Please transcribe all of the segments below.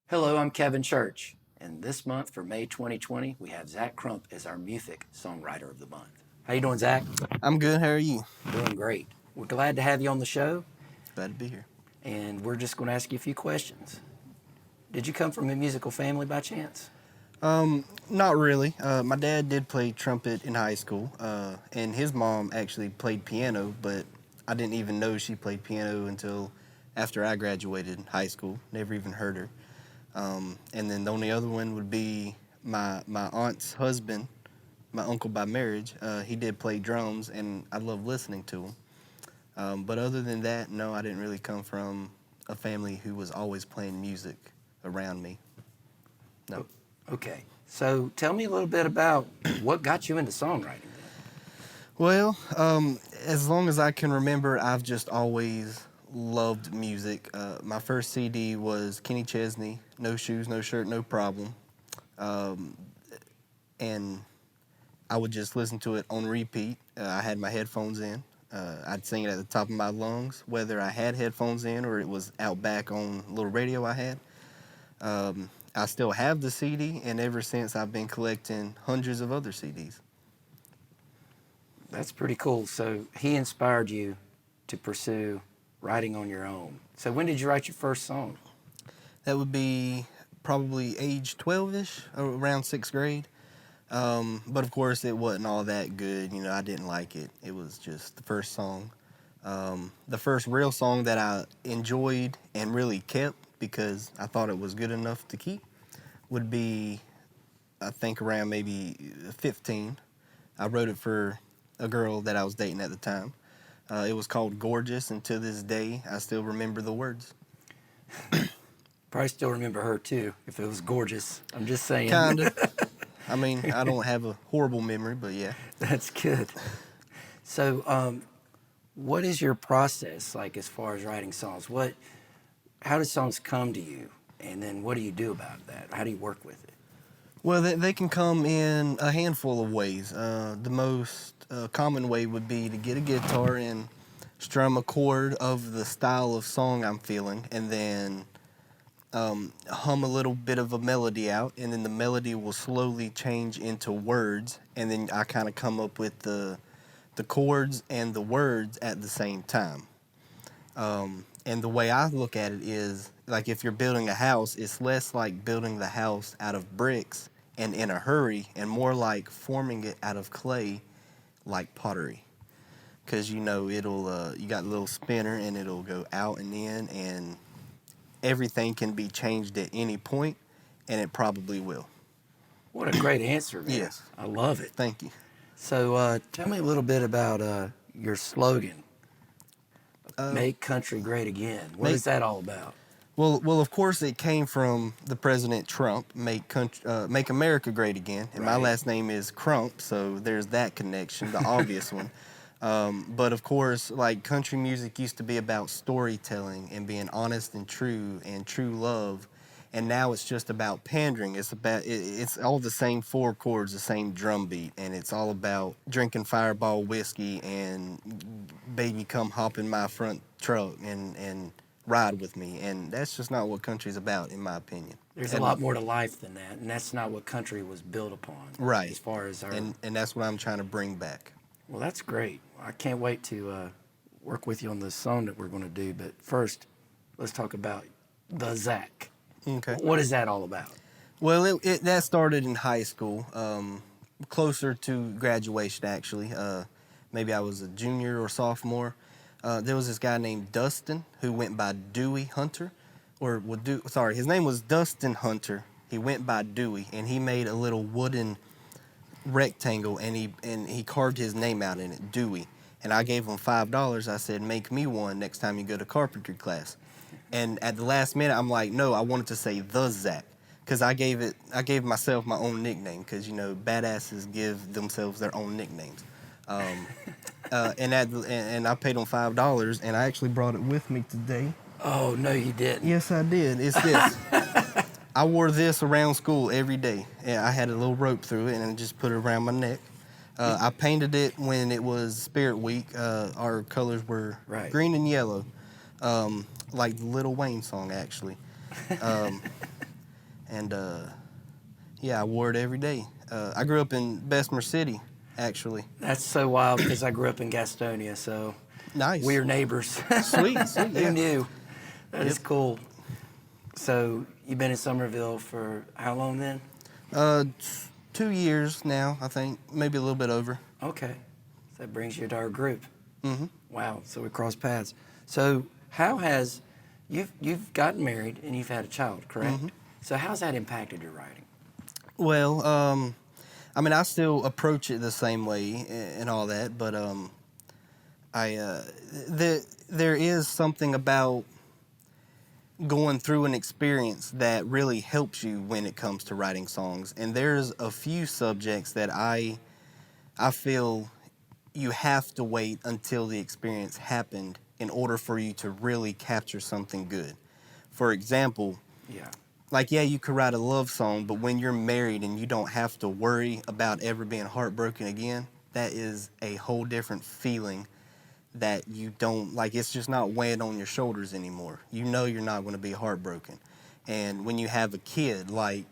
Hello, I'm Kevin Church, and this month for May 2020, we have Zac Crump as our MUFIC Songwriter of the Month. How you doing, Zac? I'm good. How are you? Doing great. We're glad to have you on the show, Glad to be here. and we're just going to ask you a few questions. Did you come from a musical family by chance? Not really. My dad did play trumpet in high school, and his mom actually played piano, but I didn't even know she played piano until after I graduated high school. Never even heard her. And then the only other one would be my aunt's husband, my uncle by marriage. He did play drums, and I love listening to him. But other than that, no, I didn't really come from a family who was always playing music around me. No. Okay, so tell me a little bit about what got you into songwriting. Well, as long as I can remember, I've just always loved music. My first CD was Kenny Chesney, No Shoes, No Shirt, No Problem. And I would just listen to it on repeat. I had my headphones in. I'd sing it at the top of my lungs, whether I had headphones in or it was out back on a little radio I had. I still have the CD, and ever since I've been collecting hundreds of other CDs. That's pretty cool. So he inspired you to pursue writing on your own. So when did you write your first song? That would be probably age 12-ish, around 6th grade. But of course, it wasn't all that good. You know, I didn't like it. It was just the first song. The first real song that I enjoyed and really kept because I thought it was good enough to keep would be, I think, around maybe 15. I wrote it for a girl that I was dating at the time. It was called Gorgeous, and to this day, I still remember the words. Probably still remember her too, if it was gorgeous. I'm just saying. Kinda. I mean, I don't have a horrible memory, but yeah. That's good. So, what is your process like as far as writing songs? How do songs come to you? And then what do you do about that? How do you work with it? Well, they can come in a handful of ways. The most common way would be to get a guitar and strum a chord of the style of song I'm feeling, and then hum a little bit of a melody out, and then the melody will slowly change into words, and then I kind of come up with the chords and the words at the same time. And the way I look at it is, like, if you're building a house, it's less like building the house out of bricks and in a hurry, and more like forming it out of clay, like pottery. Because, you know, you got a little spinner, and it'll go out and in, and everything can be changed at any point, and it probably will. What a great answer, man. Yes. I love it. Thank you. So, tell me a little bit about your slogan, Make Country Great Again. What is that all about? Well, of course, it came from the President Trump, make America great again. And my Right. last name is Crump, so there's that connection, the obvious one. But of course, like, country music used to be about storytelling and being honest and true love. And now it's just about pandering. It's all the same four chords, the same drum beat, and it's all about drinking Fireball whiskey and baby come hop in my front truck and ride with me. And that's just not what country's about, in my opinion. There's a lot more to life than that, and that's not what country was built upon. Right. As far as our... And that's what I'm trying to bring back. Well, that's great. I can't wait to work with you on this song that we're going to do. But first, let's talk about the Zac. Okay. What is that all about? Well, that started in high school, closer to graduation, actually. Maybe I was a junior or sophomore. There was this guy named Dustin who went by Dewey Hunter, his name was Dustin Hunter. He went by Dewey, and he made a little wooden rectangle, and he carved his name out in it, Dewey. And I gave him $5. I said, make me one next time you go to carpentry class. And at the last minute, I'm like, no, I wanted to say the Zac, because I gave myself my own nickname, because, you know, badasses give themselves their own nicknames. And I paid him $5, and I actually brought it with me today. Oh, no, you didn't. Yes, I did. It's this. I wore this around school every day. And I had a little rope through it, and I just put it around my neck. I painted it when it was Spirit Week. Our colors were green and yellow. Like the Lil Wayne song, actually. And yeah, I wore it every day. I grew up in Bessemer City, actually. That's so wild because I grew up in Gastonia, so Nice. we're neighbors. Sweet, sweet. Who Yeah. knew? That is Yep. cool. So you've been in Somerville for how long then? 2 years now, I think, maybe a little bit over. Okay. So that brings you to our group. Mm-hmm. Wow. So we crossed paths. So how has you've gotten married and you've had a child, correct? Mm-hmm. So how's that impacted your writing? Well, I mean, I still approach it the same way and all that, but there is something about going through an experience that really helps you when it comes to writing songs. And there's a few subjects that I feel you have to wait until the experience happened in order for you to really capture something good. For example, Yeah. like, yeah, you could write a love song, but when you're married and you don't have to worry about ever being heartbroken again, that is a whole different feeling that you don't, like, it's just not weighing on your shoulders anymore. You know you're not going to be heartbroken. And when you have a kid, like,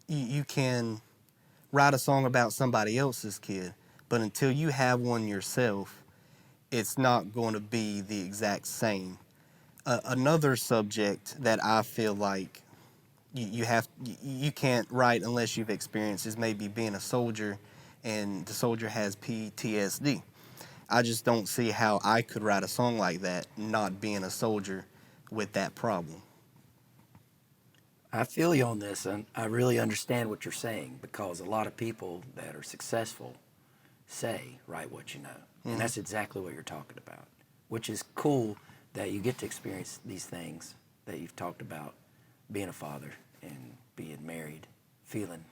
you can write a song about somebody else's kid, but until you have one yourself, it's not going to be the exact same. Another subject that I feel like you can't write unless you've experienced is maybe being a soldier, and the soldier has PTSD. I just don't see how I could write a song like that not being a soldier with that problem. I feel you on this, and I really understand what you're saying because a lot of people that are successful say, write what you know. And that's exactly what you're talking about, which is cool that you get to experience these things that you've talked about, being a father and being married, feeling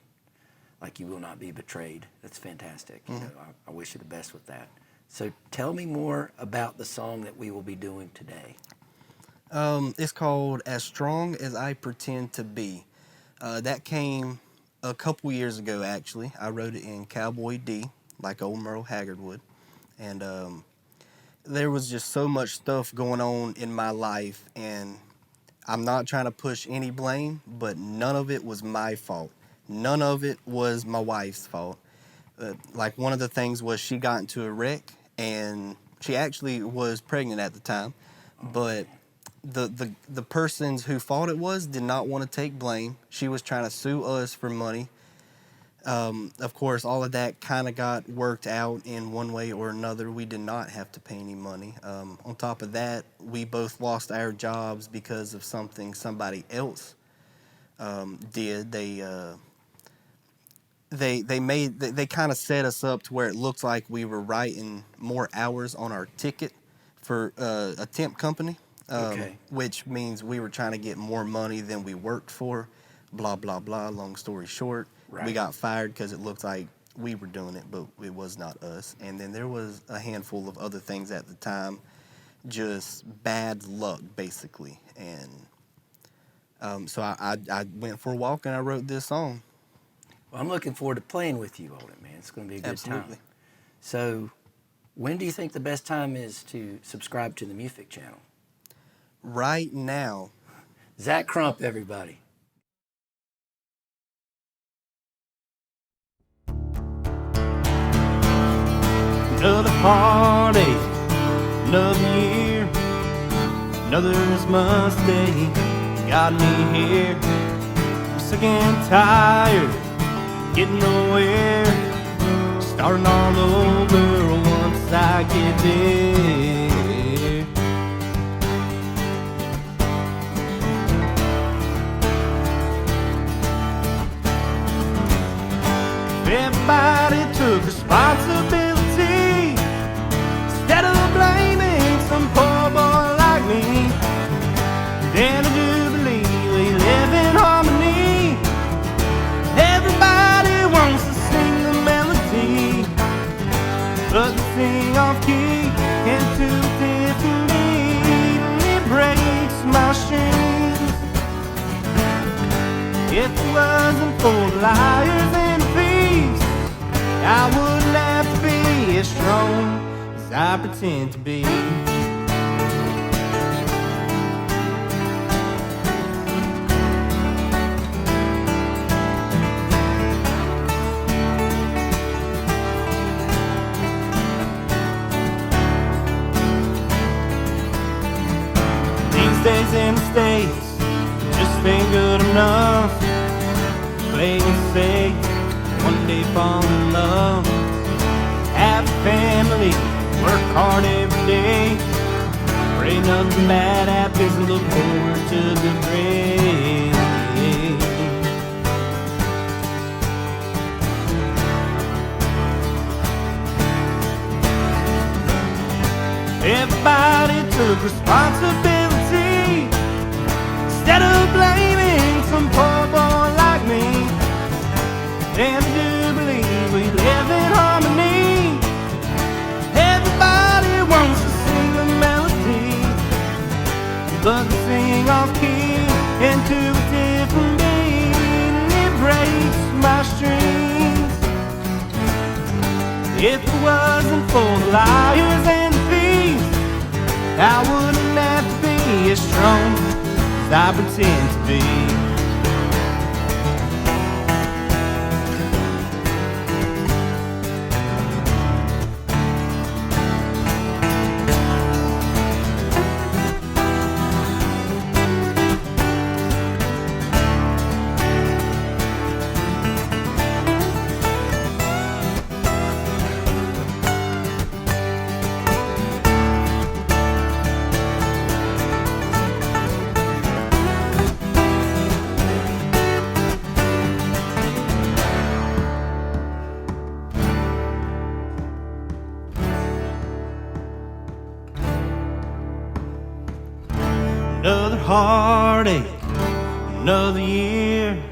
like you will not be betrayed. That's fantastic. You know, I wish you the best with that. So tell me more about the song that we will be doing today. It's called As Strong As I Pretend to Be. That came a couple years ago, actually. I wrote it in Cowboy D, like old Merle Haggard would. And there was just so much stuff going on in my life, and I'm not trying to push any blame, but none of it was my fault. None of it was my wife's fault. Like, one of the things was she got into a wreck, and she actually was pregnant at the time, but the persons who thought it was did not want to take blame. She was trying to sue us for money. Of course, all of that kind of got worked out in one way or another. We did not have to pay any money. On top of that, we both lost our jobs because of something somebody else did. They kind of set us up to where it looked like we were writing more hours on our ticket for a temp company, Okay. which means we were trying to get more money than we worked for, blah, blah, blah. Long story short, we Right. got fired because it looked like we were doing it, but it was not us. And then there was a handful of other things at the time, just bad luck, basically. And so I went for a walk and I wrote this song. Well, I'm looking forward to playing with you on it, man. It's going to be a good Absolutely. time. So when do you think the best time is to subscribe to the MUFIC channel? Right now, Zac Crump, everybody. Another heartache, another year, another mistake got me here. I'm sick and tired, getting nowhere, starting all over once I get there. Everybody took responsibility instead of blaming some poor boy like me. Then I do believe we live in harmony. Everybody wants to sing the melody, but the sing off key and too different beat, and it breaks my strings. If it wasn't for the liars and thieves, I wouldn't have to be as strong as I pretend to be. mistakes just ain't good enough. Play it safe, one day fall in love. Have a family, work hard every day. Pray nothing bad happens and look forward to the grave. Everybody took responsibility instead of blaming some poor boy like me. And I do believe we live in harmony. Everybody wants to sing a melody, but they sing off key into a different beat, and it breaks my strings. If it wasn't for the liars and the thieves, I wouldn't have to be as strong as I pretend to be. Another heartache, another year,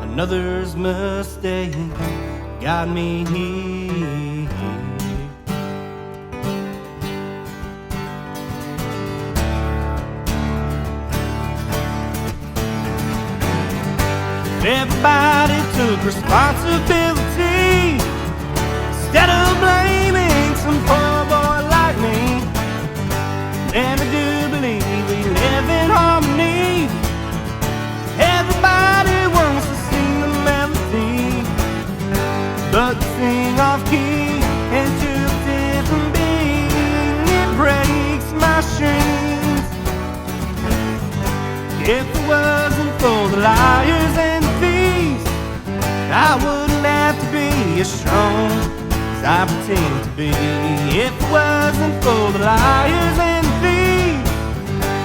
another's mistake got me here. Everybody took responsibility instead of blaming some poor boy like me. And I do believe we live in harmony. Everybody wants to sing the melody, but they sing off key into a different beat. It breaks my strings. If it wasn't for the liars and the thieves, I wouldn't have to be as strong as I pretend to be. If it wasn't for the liars and the thieves,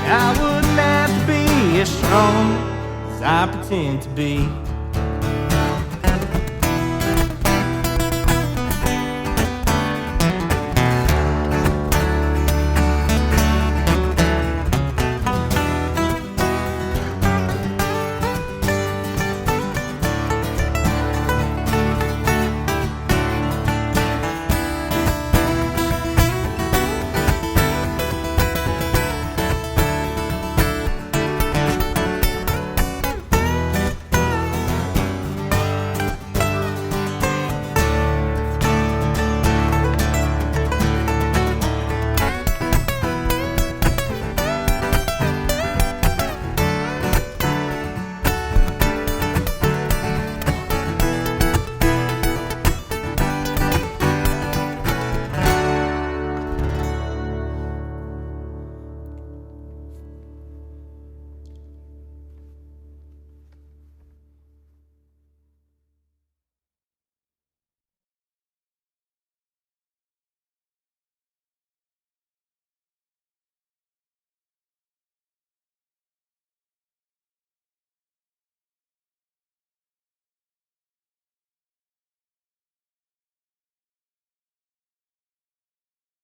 I wouldn't have to be as strong as I pretend to be.